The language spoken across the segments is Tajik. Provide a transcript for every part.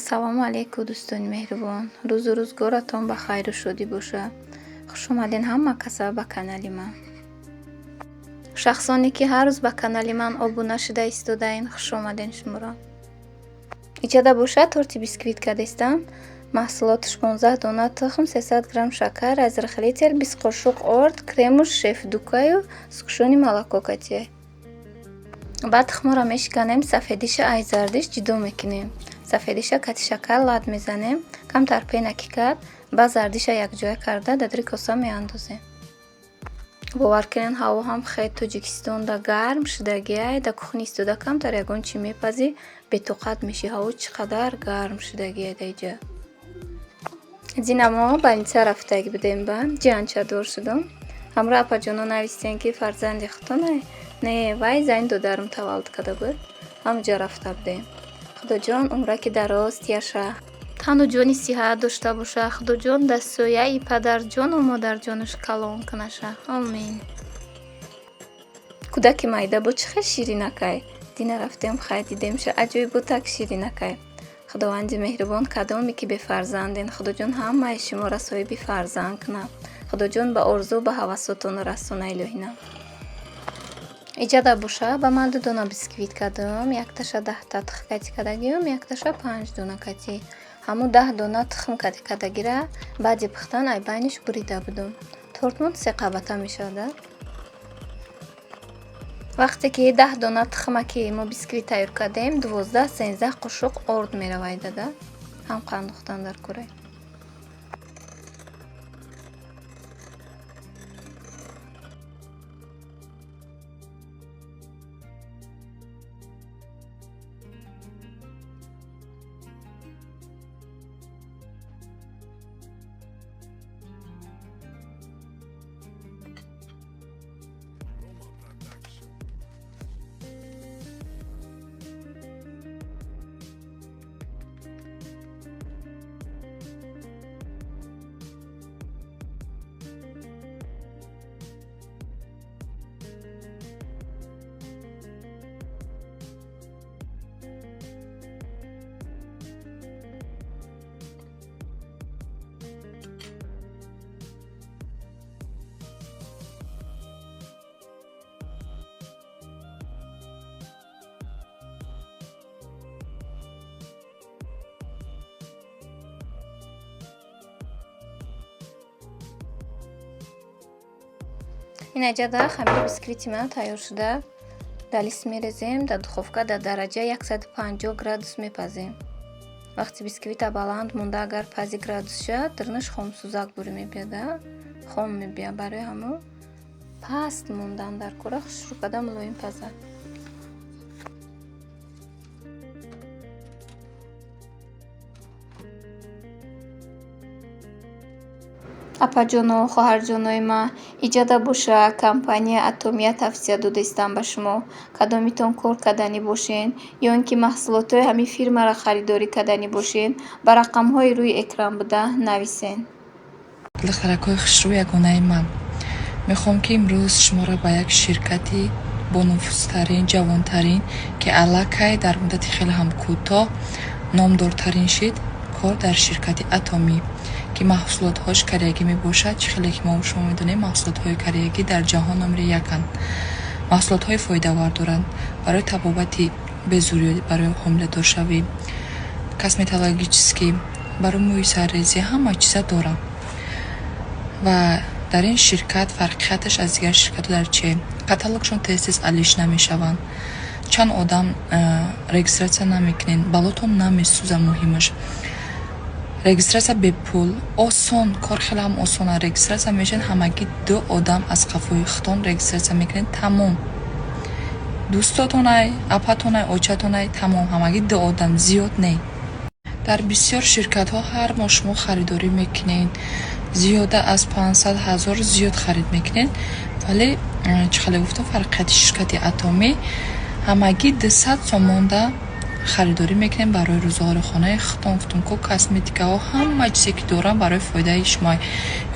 Салому алейкум дӯстони меҳрубон. Рӯзу рӯзгоратон ба хайру шодӣ бошад. Хуш омадин ҳама каса ба канали ман. Шахсоне ки ҳар рӯз ба канали ман обуна шуда истодаин, хуш омадин шуморо. Иҷада бошад торти бисквит кадестам. Маҳсулоти 16 дона тухм, 300 грамм шакар, азрихлитер, 20 қошуқ орд, крему шеф-дукаю, сукушони молоко катия. Баъд тухморо мешиканем, сафедиша ай зардиш ҷудо мекунем. Сафедиша кати шакар лад мезанем, камтар пенаки кад, ба зардиша якҷоя карда дар 3 коса меандозем. бовар кунен ҳаво ҳам хеле Тоҷикистонда гарм шудагиай, дар кухни истода камтар ягон чӣ мепазӣ, бетоқат мешӣ, ҳаво чӣ қадар гарм шудагиай дар иҷа. Динамо больница рафтаг будем ба ҷианчадор шудам. Ҳамра апаҷоно навистен ки фарзанди худтонай, не вай зайн додарм таваллуд када буд. Ҳамҷа рафта будем. Худоҷон умраки дароз тияша, тану ҷони сиҳат дошта боша. Худоҷон дастсояи падарҷону модарҷонаш калон кунаша. Амин. Кудаки майда бо чӣ хел ширинакай. Дина рафтем хай дидемша аҷоиб бо так ширинакай. Худованди меҳрубон кадоме ки бефарзанден, Худоҷон ҳамаи шуморо соҳиби фарзанд кунад. Худоҷон ба орзу ба ҳавасотон расона илоҳина. Иҷада боша ба ман 2 дона бисквит кадам, якташа 10 тухм кати кадагиюм, якташа 5 дона кати. Ҳамо 10 дона тухм кати кадагира баъди пухтан ай байниш бурида будам. Тортмон 3 қабата мешавад. Вақте ки 10 дона тухмаки мо бисквит тайёр кардем, 12-13 қошуқ орд меравад дада. Ҳам қандохтан дар кӯрай. ин аҷада хамири бисквити ман тайёр шуда. Дар лист мерезем, дар духовка дар дараҷа 150 градус мепазем. Вақти бисквита баланд монда, агар 50 градус шад, дурнаш хомсӯзак бурӣ мебияда. Хом мебия барои ҳамо паст мондан дар кӯра шурӯъ карда мулоим пазад. апаҷоно, хоҳарҷонои ман, иҷада боша компания Атомия тавсия додастам ба шумо. Кадомитон кор карданӣ бошен ё ин ки маҳсулотҳои ҳамин фирмаро харидорӣ карданӣ бошен, ба рақамҳои рӯи экран буда нависен. дилхаракҳои хушрӯи ягонаи ман, мехоҳам ки имрӯз шуморо ба як ширкати бо нуфузтарин, ҷавонтарин ки аллакай дар муддати хеле ҳам кӯтоҳ номдортарин шид, кор дар ширкати Атомӣ ки маҳсулотҳош кореягӣ мебошад. Чӣ хеле ки мо шумо медонем, маҳсулотҳои кореягӣ дар ҷаҳон номери яканд. маҳсулотҳои фоидавар доранд барои табобати безурёӣ, барои ҳомиладоршавӣ, косметологически, барои мӯи саррезӣ, ҳама чиза доранд. ва дар ин ширкат фарқияташ аз дигар ширкатҳо дар чие? Каталогшон тез-тез алиш намешаванд. Чанд одам регистратсия намекунен, балотон намесӯза. муҳимаш регистратсия бепул, осон, кор хеле ҳам осона. Регистратсия мешавад, ҳамагӣ 2 одам аз қафои худтон регистратсия мекунед, тамом. дӯстотонай, апатонай, очатонай, тамом, ҳамагӣ 2 одам, зиёд не. дар бисёр ширкатҳо ҳар моҳ шумо харидорӣ мекунед, зиёда аз 500 000 зиёд харид мекунед, вале чӣ хеле гуфтам, фарқияти ширкати Атомӣ ҳамагӣ 200 сомонда харидорӣ мекунем барои рӯзгорихонаи хутонфутунку, косметикаҳо, ҳама чизе ки дорам барои фоидаи шумо.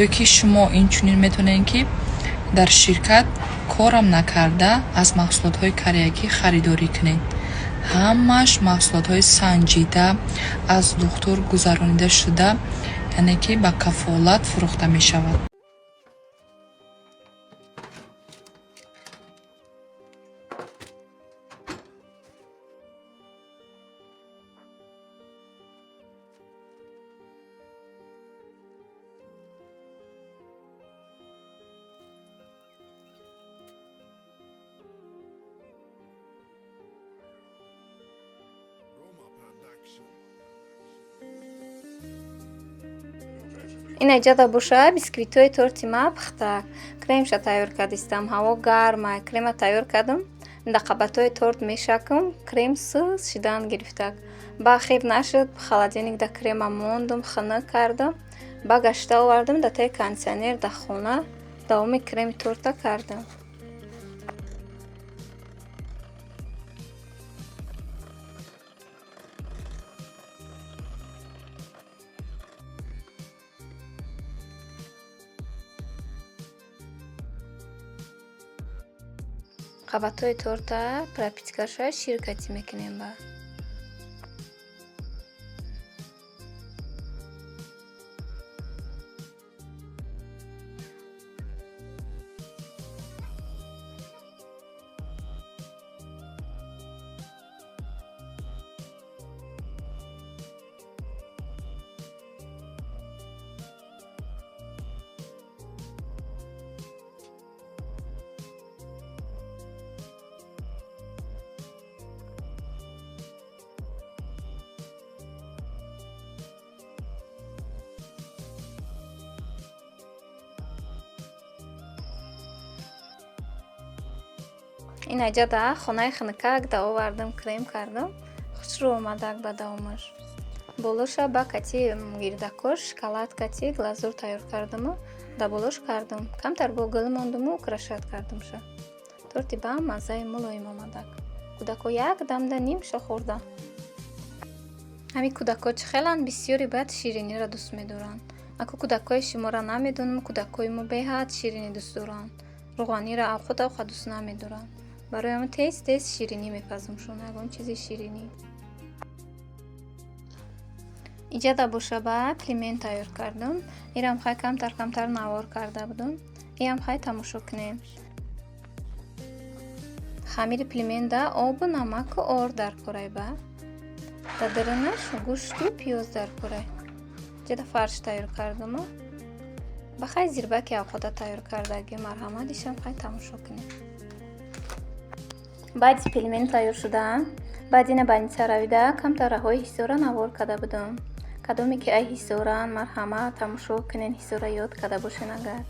ё ки шумо инчунин метавонед ки дар ширкат корам накарда аз маҳсулотҳои кореягӣ харидорӣ кунед. ҳамааш маҳсулотҳои санҷида аз духтур гузаронида шуда, яъне ки ба кафолат фурӯхта мешавад. ин аҷада боша бисквитҳои торти ма пухтак. Кремша тайёр кардистам. Ҳаво гармай. Крема тайёр кардам. Инда қабатҳои торт мешакам. Крем сыз шидан гирифтак. Ба хеб нашуд. Холодильник да крема мондум. хина кардам. Ба гашта овардам да таи кондитсионер да хона. Давоми креми торта кардам. қабатҳои торта пропитка шуда ширкатӣ мекунем ба. ин аҷада хонаи хинакак да овардам, крем кардам. Хушрӯ омадак ба давомаш. Болоша ба кати гирдакош шоколадкати глазур тайёр кардаму да болош кардам. Камтар боғилӣ мондуму украшат кардамша. Торти ба маззаи мулоим омадак. Кӯдако як дамда нимша хӯрда. Ҳамин кӯдако чӣ хелан бисёри бад ширинира дӯст медоранд. Ако кӯдакои шуморо намедонам, кӯдакои мо беҳад ширинӣ дӯст доранд. Руғонира худа дӯст намедоранд. Барои ҳамин тез ширинӣ мепазумшон, ягон чизи ширинӣ. Иҷада боша ба пилмен тайёр кардам. Ирам хай камтар навор карда будам. Иам хай тамошо кунем. Хамири пилмен да обу намаку ор даркорай ба. Да диринаш гӯшту пиёз даркорай. Иҷада фарш тайёр кардам. Ба хай зирбаки авқота тайёр кардаги марҳамат ишам хай тамошо кунем. Баъди пилмен тайёр шудаам. Баъди ина баница равида камтар раҳои ҳисора навор карда будам. Кадоме ки ай ҳисоран марҳамат тамошо кунен, ҳисора ёд карда бошен агар.